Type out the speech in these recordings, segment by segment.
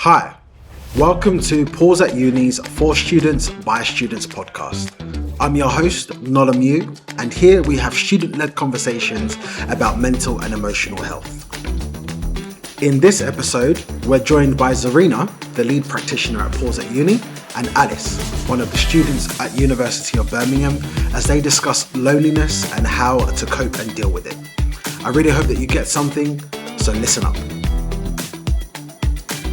Hi, welcome to Pause Uni's For Students by Students podcast. I'm your host, Nola, and here we have student-led conversations about mental and emotional health. In this episode, we're joined by Zarina, the lead practitioner at Pause Uni, and Alice, one of the students at University of Birmingham, as they discuss loneliness and how to cope and deal with it. I really hope that you get something, so listen up.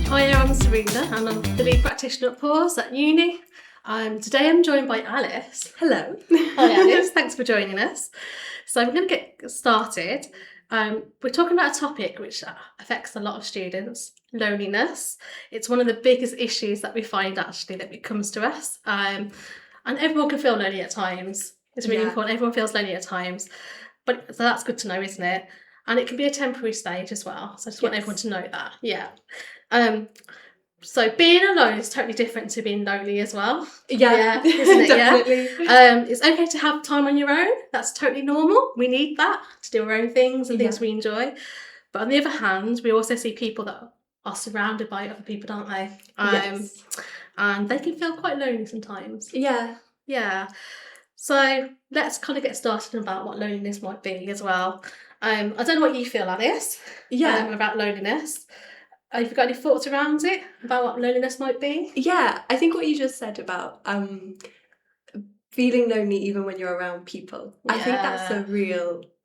Hi, I'm Zarina and I'm the lead practitioner at Pause at Uni. Today I'm joined by Alice. Hello. Hi Alice, thanks for joining us. So we're going to get started. We're talking about a topic which affects a lot of students, loneliness. It's one of the biggest issues that we find actually that it comes to us. And everyone can feel lonely at times. It's really important. Everyone feels lonely at times. So that's good to know, isn't it? And it can be a temporary stage as well. So I just want everyone to know that. Yeah. So being alone is totally different to being lonely as well. Yeah, isn't it? definitely. Yeah. It's okay to have time on your own. That's totally normal. We need that to do our own things and things we enjoy. But on the other hand, we also see people that are surrounded by other people, don't they? Yes. And they can feel quite lonely sometimes. Yeah. Yeah. So let's kind of get started about what loneliness might be as well. I don't know what you feel, Alice. Yeah. About loneliness. Have you got any thoughts around it, about what loneliness might be? Yeah, I think what you just said about feeling lonely even when you're around people, I think that's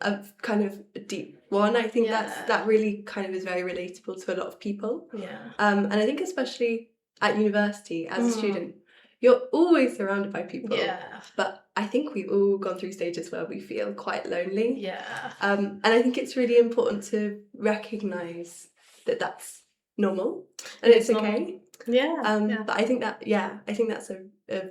a kind of deep one. I think that really kind of is very relatable to a lot of people. Yeah. And I think especially at university as a student, you're always surrounded by people. Yeah. But I think we've all gone through stages where we feel quite lonely. Yeah. And I think it's really important to recognise that that's normal and it's okay. Yeah. But I think that's a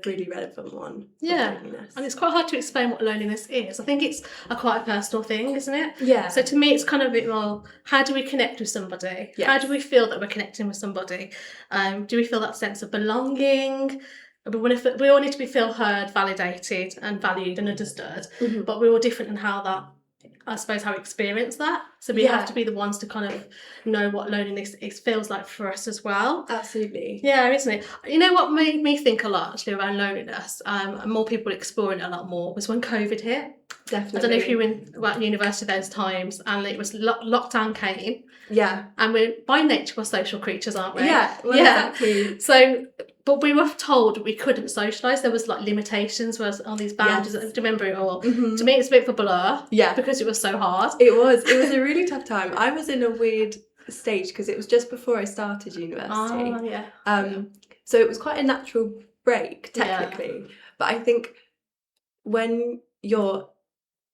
really relevant one. Yeah. And it's quite hard to explain what loneliness is. I think it's quite a personal thing, isn't it? Yeah. So to me it's kind of a bit more, how do we connect with somebody? Yes. How do we feel that we're connecting with somebody? Do we feel that sense of belonging? We all need to feel heard, validated and valued and understood. Mm-hmm. But we're all different in how we experience that. So we have to be the ones to kind of know what loneliness feels like for us as well. Absolutely. Yeah, isn't it? You know what made me think a lot actually around loneliness, and more people exploring it a lot more, was when COVID hit. Definitely. I don't know if you were in university those times, and it was lockdown came. Yeah. And we're by nature we're social creatures, aren't we? Yeah, exactly. So, but we were told we couldn't socialise. There was like limitations, on these boundaries. Yes. Do you remember it all? Mm-hmm. To me, it's a bit of a blur. Yeah. Because it was so hard. It was a really tough time. I was in a weird stage because it was just before I started university. Oh, yeah. So it was quite a natural break, technically. Yeah. But I think when you're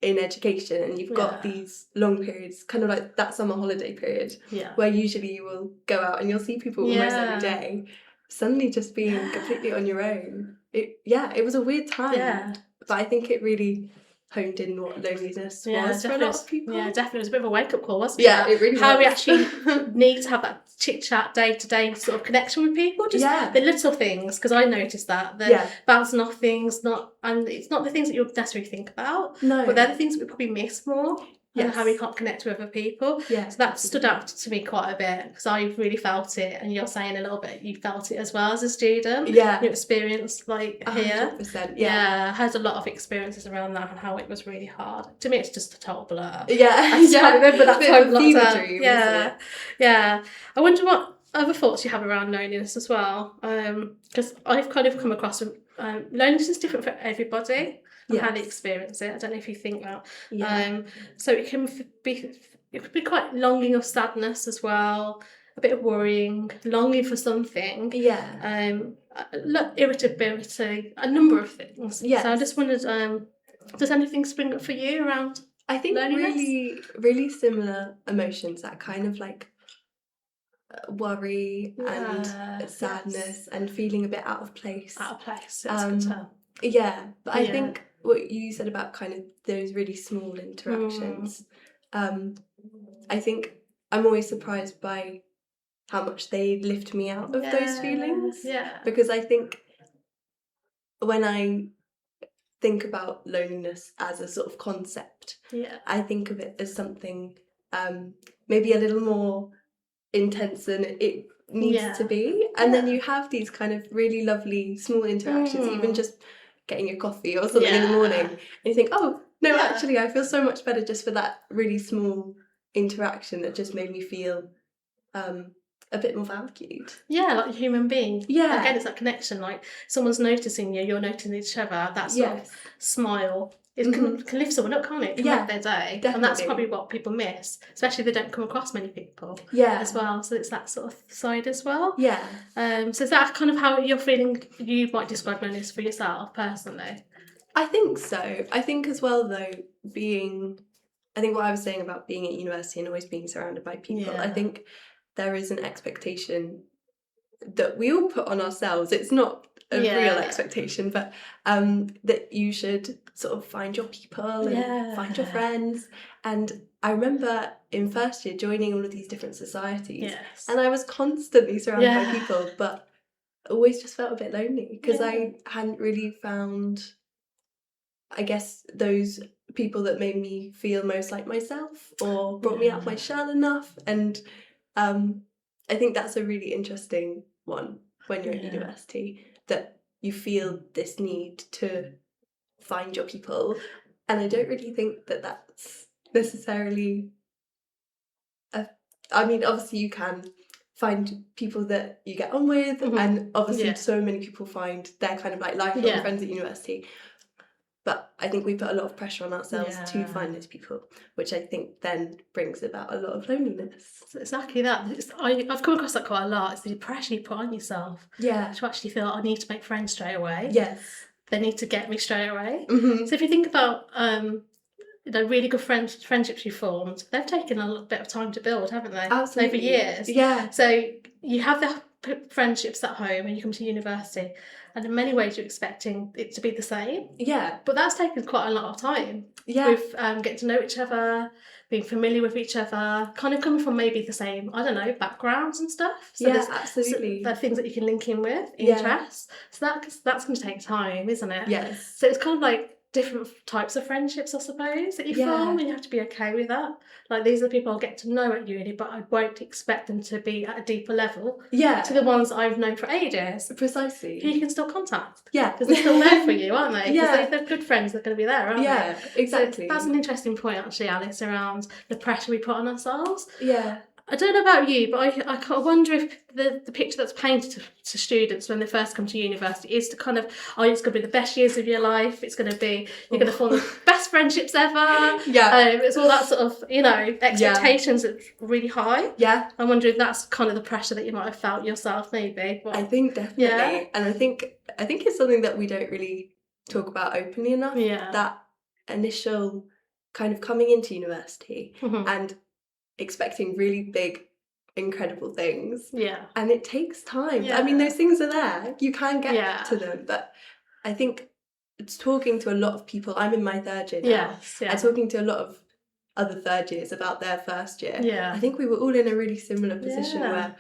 in education and you've got these long periods, kind of like that summer holiday period, where usually you will go out and you'll see people almost every day, suddenly just being completely on your own. It was a weird time. Yeah. But I think it really honed in what loneliness was for a lot of people. Yeah, definitely. It was a bit of a wake-up call, wasn't it? Yeah, it really was. How we actually need to have that chit-chat, day-to-day sort of connection with people. Just the little things, because I noticed that. Bouncing off things, and it's not the things that you'll necessarily think about. No. But they're the things that we probably miss more. And how we can't connect with other people. Yeah, so that stood out to me quite a bit, because I really felt it, and you're saying a little bit you felt it as well as a student. Yeah. You experienced here. 100%, yeah. I had a lot of experiences around that and how it was really hard. To me it's just a total blur. Yeah. I remember that time lockdown. Dream, yeah. I wonder what other thoughts you have around loneliness as well. Because I've kind of come across loneliness is different for everybody. And how they experience it. I don't know if you think that. Yeah. So it could be quite longing of sadness as well, a bit of worrying, longing for something. Yeah. Irritability, a number of things. Yeah. So I just wondered, does anything spring up for you around? I think loneliness? really, really similar emotions, that kind of like worry and sadness and feeling a bit out of place. Out of place. That's a good term. Yeah, but I think what you said about kind of those really small interactions, I think I'm always surprised by how much they lift me out of those feelings. Yeah. Because I think when I think about loneliness as a sort of concept, I think of it as something maybe a little more intense than it needs to be. And then you have these kind of really lovely small interactions, even just getting a coffee or something in the morning, and you think, oh no, actually I feel so much better just for that really small interaction that just made me feel a bit more valued. Yeah, like a human being. Yeah. Again, it's that connection, like someone's noticing you, you're noticing each other, that sort of smile. It can lift someone up, can't it? It can make their day. Definitely. And that's probably what people miss, especially if they don't come across many people as well. So it's that sort of side as well. Yeah. So is that kind of how you're feeling you might describe loneliness for yourself personally? I think so. I think as well, though, I think what I was saying about being at university and always being surrounded by people, I think there is an expectation that we all put on ourselves. It's not a real expectation, but that you should sort of find your people and find your friends. And I remember in first year joining all of these different societies, and I was constantly surrounded by people, but always just felt a bit lonely because I hadn't really found, I guess, those people that made me feel most like myself or brought me out of my shell enough. And I think that's a really interesting one when you're at university, that you feel this need to find your people. And I don't really think that that's necessarily I mean, obviously you can find people that you get on with, and obviously so many people find their kind of like lifelong friends at university. But I think we put a lot of pressure on ourselves to find those people, which I think then brings about a lot of loneliness. So exactly that. I've come across that quite a lot. It's the pressure you put on yourself. Yeah. To actually feel I need to make friends straight away. Yes. They need to get me straight away. So if you think about really good friendships you formed, they've taken a little bit of time to build, haven't they? Absolutely. Over years. Yeah. So you have the friendships at home and you come to university, and in many ways you're expecting it to be the same. Yeah. But that's taken quite a lot of time. Yeah. With getting to know each other, being familiar with each other, kind of coming from maybe the same, I don't know, backgrounds and stuff. So absolutely. So there are things that you can link in with, interests. So that's going to take time, isn't it? Yes. So it's kind of like different types of friendships, I suppose, that you form, and you have to be okay with that. Like, these are the people I'll get to know at uni, but I won't expect them to be at a deeper level to the ones I've known for ages. Precisely. Who you can still contact. Yeah. Because they're still there for you, aren't they? Because if they're good friends, they're going to be there, aren't they? Yeah, exactly. So that's an interesting point, actually, Alice, around the pressure we put on ourselves. Yeah. I don't know about you, but I kind of wonder if the picture that's painted to students when they first come to university is to kind of, it's going to be the best years of your life. It's going to be, you're going to form the best friendships ever. Yeah. It's all that sort of, expectations that's really high. Yeah. I wonder if that's kind of the pressure that you might have felt yourself, maybe. I think definitely. Yeah. And I think it's something that we don't really talk about openly enough. Yeah. That initial kind of coming into university and expecting really big, incredible things. Yeah. And it takes time. Yeah. I mean, those things are there. You can get to them. But I think it's talking to a lot of people. I'm in my third year now. Yes, yeah. And talking to a lot of other third years about their first year. Yeah. I think we were all in a really similar position where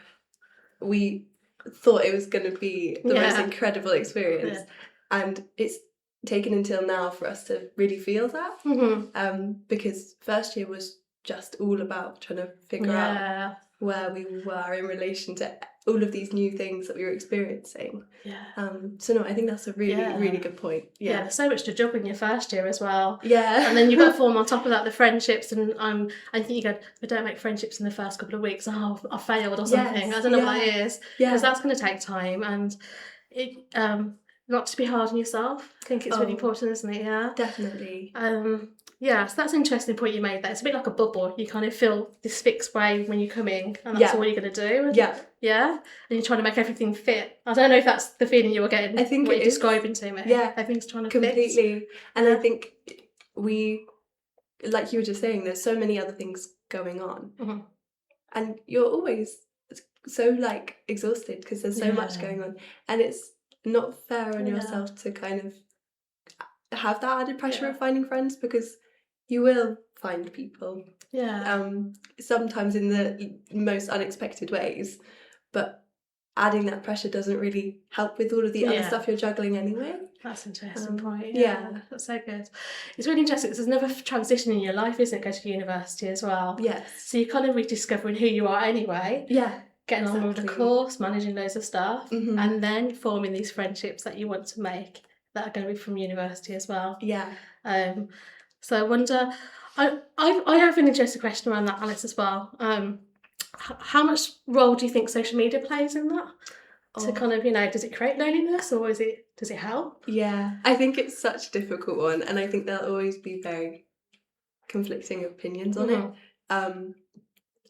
we thought it was going to be the most incredible experience. Yeah. And it's taken until now for us to really feel that. Because first year was just all about trying to figure out where we were in relation to all of these new things that we were experiencing. Yeah. So no, I think that's a really, really good point. Yeah. There's so much to juggle in your first year as well. Yeah. And then you've got to form on top of that the friendships, and I think you go, I don't make friendships in the first couple of weeks. Oh, I failed or something. Yes. I don't know what that is. Yeah. Because that's going to take time, and it not to be hard on yourself. I think it's really important, isn't it? Yeah. Definitely. Yeah, so that's an interesting point you made there. It's a bit like a bubble. You kind of feel this fixed way when you come in, and that's all you're going to do. Yeah. Yeah? And you're trying to make everything fit. I don't know if that's the feeling you were getting. I think what you're describing to me. Yeah. Everything's trying to fit. Completely. And I think we, like you were just saying, there's so many other things going on. And you're always so, like, exhausted because there's so much going on. And it's not fair on yourself to kind of have that added pressure of finding friends, because you will find people. Yeah. Sometimes in the most unexpected ways, but adding that pressure doesn't really help with all of the other stuff you're juggling anyway. That's an interesting point. Yeah, that's so good. It's really interesting because there's another transition in your life, isn't it? Go to university as well. Yes. So you're kind of rediscovering who you are anyway. Yeah. getting on with the Exactly. course, managing loads of stuff, Mhm. and then forming these friendships that you want to make that are going to be from university as well. Yeah. So I wonder, I have an interesting question around that, Alice, as well. How much role do you think social media plays in that? To kind of, does it create loneliness, or does it help? Yeah, I think it's such a difficult one, and I think there'll always be very conflicting opinions on it.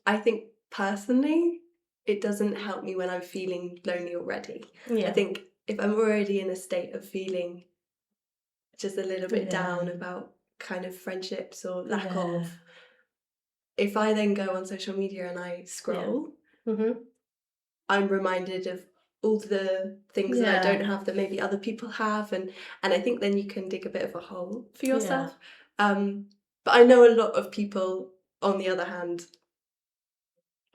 I think personally, it doesn't help me when I'm feeling lonely already. I think if I'm already in a state of feeling just a little bit down about kind of friendships or lack of, if I then go on social media and I scroll, I'm reminded of all the things that I don't have that maybe other people have, and I think then you can dig a bit of a hole for yourself. But I know a lot of people, on the other hand,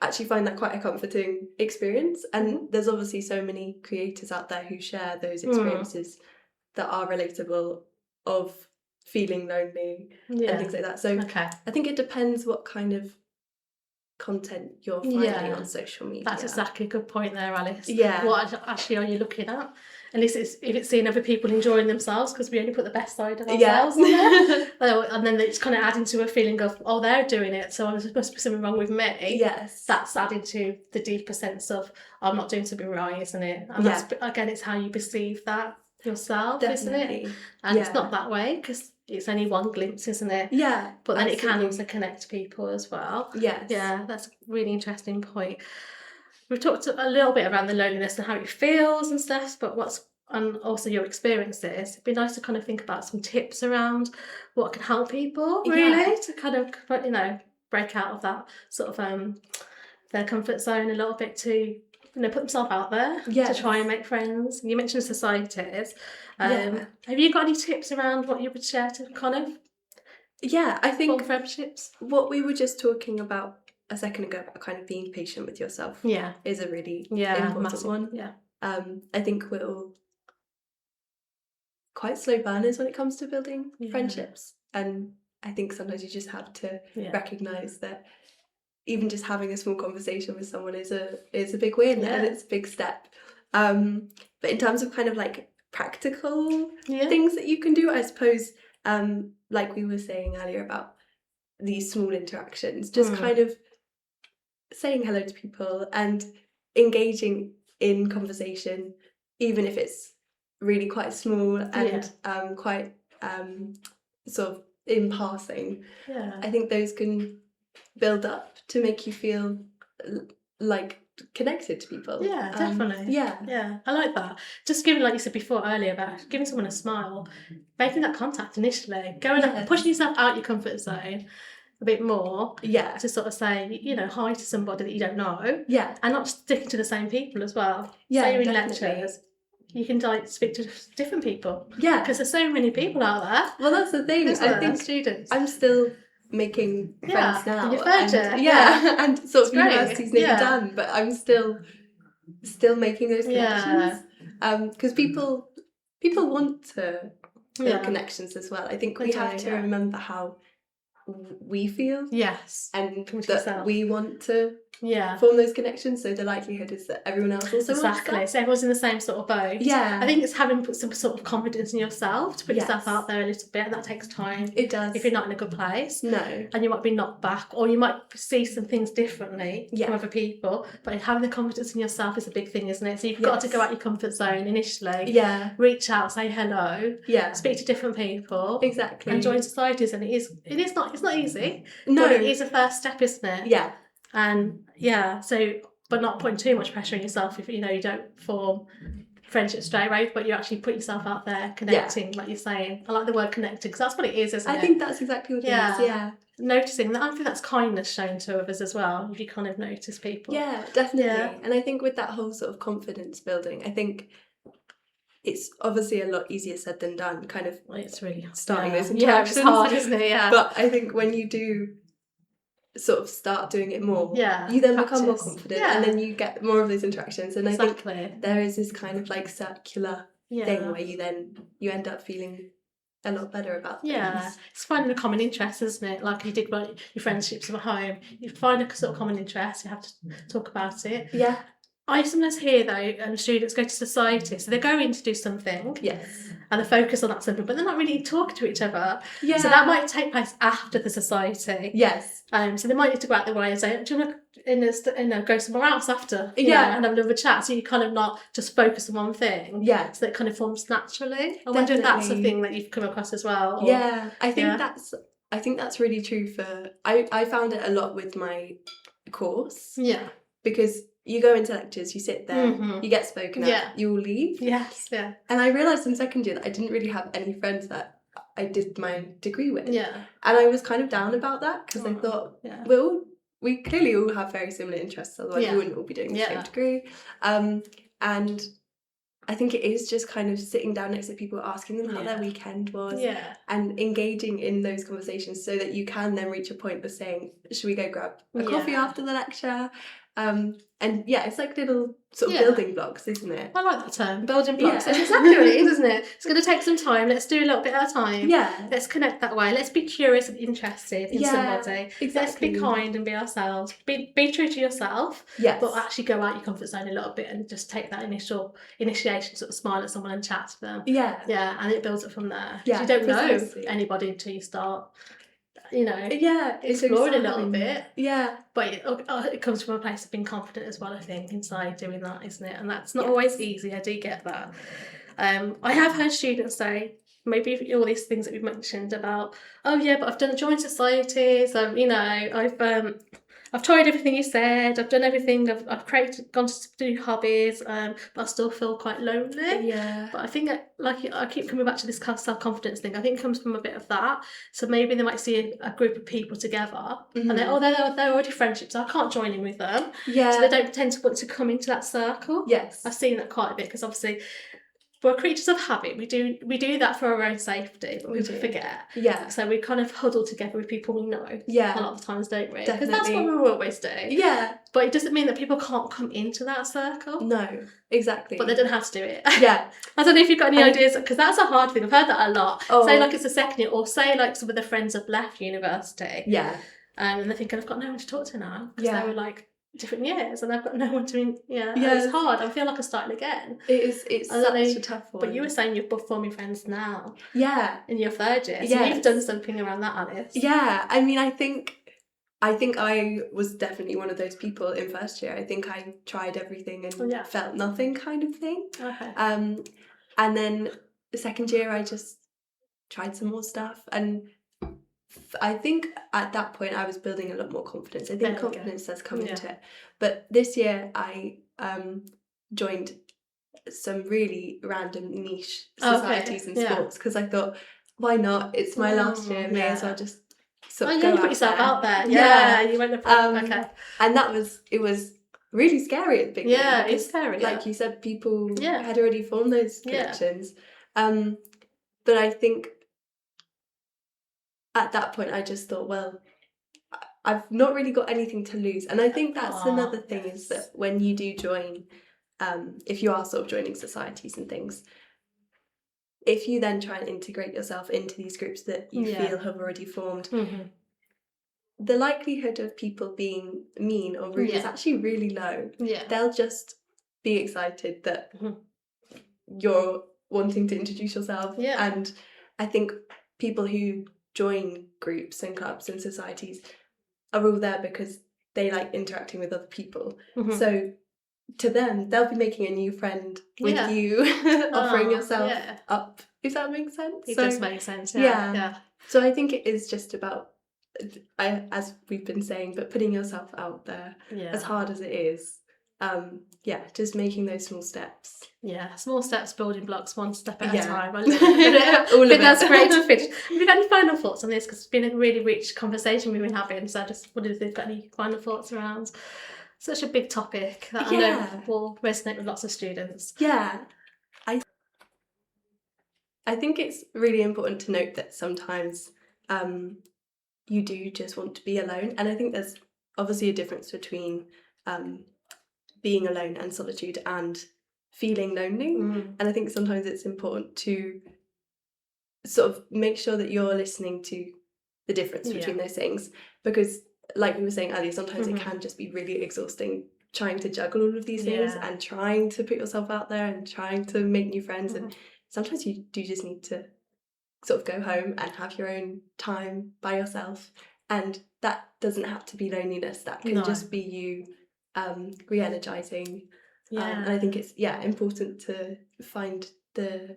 actually find that quite a comforting experience, and there's obviously so many creators out there who share those experiences that are relatable, of feeling lonely and things like that. So I think it depends what kind of content you're finding on social media. That's exactly a good point there, Alice. Yeah. What actually are you looking at? And if it's seeing other people enjoying themselves, because we only put the best side of ourselves on there. And then it's kind of adding to a feeling of, oh, they're doing it, so there must be something wrong with me. Yes. That's adding to the deeper sense of, I'm not doing something right, isn't it? And that's, again, it's how you perceive that yourself, isn't it? And it's not that way, because it's only one glimpse, isn't it? Yeah. But then it can also connect people as well. Yes. Yeah, that's a really interesting point. We've talked a little bit around the loneliness and how it feels and stuff, but and also your experiences. It'd be nice to kind of think about some tips around what can help people, really, to kind of, break out of that sort of their comfort zone a little bit, to put themselves out there, to try and make friends. You mentioned societies. Have you got any tips around what you would share to kind of I think form friendships? What we were just talking about a second ago about kind of being patient with yourself is a really important one. I think we're all quite slow burners when it comes to building friendships, and I think sometimes you just have to recognise that even just having a small conversation with someone is a big win, and it's a big step. But in terms of kind of like practical things that you can do, I suppose, like we were saying earlier about these small interactions, just kind of saying hello to people and engaging in conversation, even if it's really quite small and quite sort of in passing. I think those can build up to make you feel like connected to people. Definitely. I like that. Just giving, like you said before earlier, about giving someone a smile, making that contact initially, going up, pushing yourself out your comfort zone a bit more, to sort of say, hi to somebody that you don't know, and not sticking to the same people as well. Say you're in lectures, you can speak to different people, because there's so many people out there. Well, that's the thing. I think students, I'm still making friends now. In your third year. And sort of university's nearly done, but I'm still making those connections. Because people want to build connections as well. I think we have to remember how we feel, and that we want to form those connections, so the likelihood is that everyone else also wants that. So everyone's in the same sort of boat. I think it's having some sort of confidence in yourself to put yourself out there a little bit, and that takes time. It does, if you're not in a good place. No. And you might be knocked back, or you might see some things differently from other people, but having the confidence in yourself is a big thing, isn't it? So you've got to go out your comfort zone initially, reach out, say hello, speak to different people, exactly, and join societies. And it's not easy, but it is a first step, isn't it? And but not putting too much pressure on yourself if you don't form friendship straight away, but you actually put yourself out there, connecting, like you're saying. I like the word connecting, because that's what it is, isn't it? I think that's exactly what it is. Noticing that. I think that's kindness shown to others as well, if you kind of notice people. Definitely. And I think with that whole sort of confidence building, I think it's obviously a lot easier said than done, kind of it's really starting those interactions. It's hard, isn't it? But I think when you do sort of start doing it more, you then become more confident, and then you get more of those interactions, and I think there is this kind of like circular thing where you end up feeling a lot better about things. Yeah, it's finding a common interest, isn't it? Like you did about your friendships at home. You find a sort of common interest, you have to talk about it. Yeah. I sometimes hear though, students go to society, so they're going to do something. Yes. And they focus on that something, but they're not really talking to each other. Yeah. So that might take place after the society. Yes. So they might need to go out their way and say, do you want to go somewhere else after? Yeah. And have another chat. So you kind of not just focus on one thing. Yeah. So that kind of forms naturally. I wonder if that's a thing that you've come across as well. Or, yeah. I think that's really true for I found it a lot with my course. Yeah. Because you go into lectures, you sit there, you get spoken at, you all leave. Yes, yeah. And I realised in second year that I didn't really have any friends that I did my degree with. Yeah. And I was kind of down about that because I thought, we clearly all have very similar interests, otherwise we wouldn't all be doing the same degree. And I think it is just kind of sitting down next to people, asking them how their weekend was, and engaging in those conversations so that you can then reach a point of saying, should we go grab a coffee after the lecture? And it's like little sort of building blocks, isn't it? I like that term, building blocks. That's exactly what it is, isn't it? It's going to take some time. Let's do a little bit at a time. Yeah. Let's connect that way. Let's be curious and interested in somebody. Exactly. Let's be kind and be ourselves. Be true to yourself. Yes. But actually go out your comfort zone a little bit and just take that initial initiation, sort of smile at someone and chat to them. Yeah. Yeah, and it builds it from there. Yeah, you don't precisely. know anybody until you start, exploring a little bit. Yeah. But it comes from a place of being confident as well, I think, inside doing that, isn't it? And that's not always easy, I do get that. I have heard students say, maybe all these things that we've mentioned about, but I've joined societies, I've tried everything you said, I've done everything, I've gone to do hobbies, but I still feel quite lonely. Yeah. But I think, I keep coming back to this kind of self-confidence thing. I think it comes from a bit of that. So maybe they might see a group of people together, and they're already friendships, so I can't join in with them. Yeah. So they don't tend to want to come into that circle. Yes. I've seen that quite a bit, because obviously we're creatures of habit. We do that for our own safety, but we forget. Yeah. So we kind of huddle together with people we know. Yeah. A lot of times, don't we? Definitely. Because that's what we always do. Yeah. But it doesn't mean that people can't come into that circle. No, exactly. But they don't have to do it. Yeah. I don't know if you've got any ideas, because that's a hard thing. I've heard that a lot. Oh. Say it's a second year, or say some of the friends have left university. Yeah. And they're thinking, I've got no one to talk to now. Because they were different years, and I've got no one to it's hard. I feel like I'm starting again. It's such a tough one. But you were saying you're forming friends now. Yeah. In your third year. So you've done something around that, Alice. Yeah. I mean, I think I was definitely one of those people in first year. I think I tried everything and felt nothing, kind of thing. Okay. And then the second year I just tried some more stuff, and I think at that point I was building a lot more confidence. I think confidence has come into it. But this year I joined some really random niche societies and sports, because I thought, why not? It's my last year, may as well just sort of go you put yourself out there. You went and it was really scary at the beginning. Yeah, it's scary. Like you said, people had already formed those connections. But I think at that point I just thought, well, I've not really got anything to lose. And I think that's another thing, is that when you do join, if you are sort of joining societies and things, if you then try and integrate yourself into these groups that you feel have already formed, the likelihood of people being mean or rude is actually really low. Yeah. They'll just be excited that you're wanting to introduce yourself. Yeah. And I think people who join groups and clubs and societies are all there because they like interacting with other people. So to them, they'll be making a new friend with you, offering yourself up, if that makes sense. It does make sense, yeah. So I think it is just about, as we've been saying, but putting yourself out there, as hard as it is, just making those small steps. Yeah, small steps, building blocks, one step at a time. I love it. I think that's great to finish. Have you got any final thoughts on this? Because it's been a really rich conversation we've been having, so I just wondered if you've got any final thoughts around such a big topic that I know will resonate with lots of students. Yeah. I think it's really important to note that sometimes you do just want to be alone, and I think there's obviously a difference between being alone and solitude and feeling lonely. And I think sometimes it's important to sort of make sure that you're listening to the difference between those things, because like we were saying earlier, sometimes it can just be really exhausting trying to juggle all of these things and trying to put yourself out there and trying to make new friends. And sometimes you do just need to sort of go home and have your own time by yourself, and that doesn't have to be loneliness. That can just be you re-energizing. And I think it's important to find the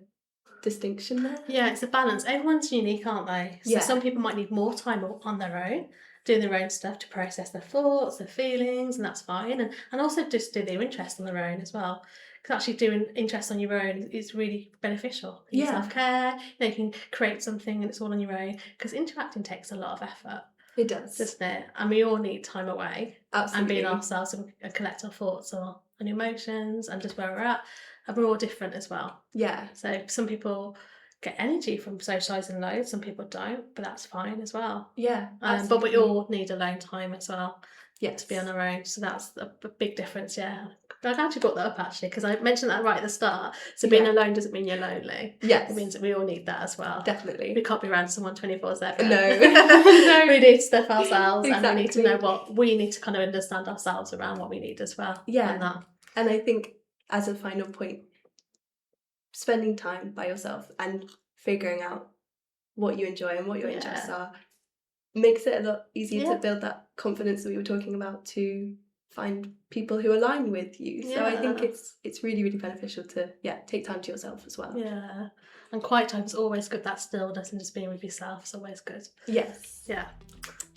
distinction there. Yeah, it's a balance. Everyone's unique, aren't they? So some people might need more time on their own, doing their own stuff to process their thoughts, their feelings, and that's fine. And also just do their interest on their own as well. Because actually doing interest on your own is really beneficial. Self-care, you can create something and it's all on your own. Because interacting takes a lot of effort. It does. Doesn't it? And we all need time away. Absolutely. And being ourselves and collect our thoughts and emotions and just where we're at. And we're all different as well. Yeah. So some people get energy from socialising loads, some people don't, but that's fine as well. Yeah. But we all need alone time as well. Yes. To be on our own. So that's a big difference, I'm glad you brought that up actually, because I mentioned that right at the start. So being alone doesn't mean you're lonely. Yes. It means that we all need that as well. Definitely. We can't be around someone 24/7. No. No. We need stuff ourselves. Exactly. And we need to know what we need to kind of understand ourselves around what we need as well. Yeah. And I think as a final point, spending time by yourself and figuring out what you enjoy and what your interests are makes it a lot easier to build that confidence that we were talking about, to find people who align with you. So I think it's really, really beneficial to take time to yourself as well. Yeah. And quiet time is always good. That stillness and just being with yourself is always good. Yes. Yeah.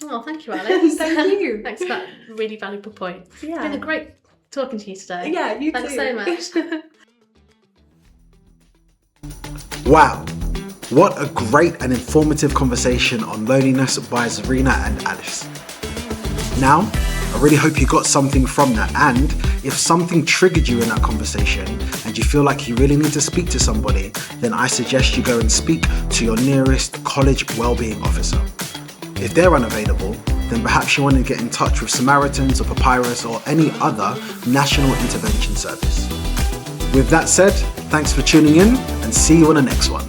Oh, thank you, Alex. Thank you. Thanks for that really valuable point. Yeah. It's been a great talking to you today. Yeah, you Thanks too. so much. Wow, what a great and informative conversation on loneliness by Zarina and Alice. Now, I really hope you got something from that, and if something triggered you in that conversation and you feel like you really need to speak to somebody, then I suggest you go and speak to your nearest college wellbeing officer. If they're unavailable, then perhaps you want to get in touch with Samaritans or Papyrus or any other national intervention service. With that said, thanks for tuning in and see you on the next one.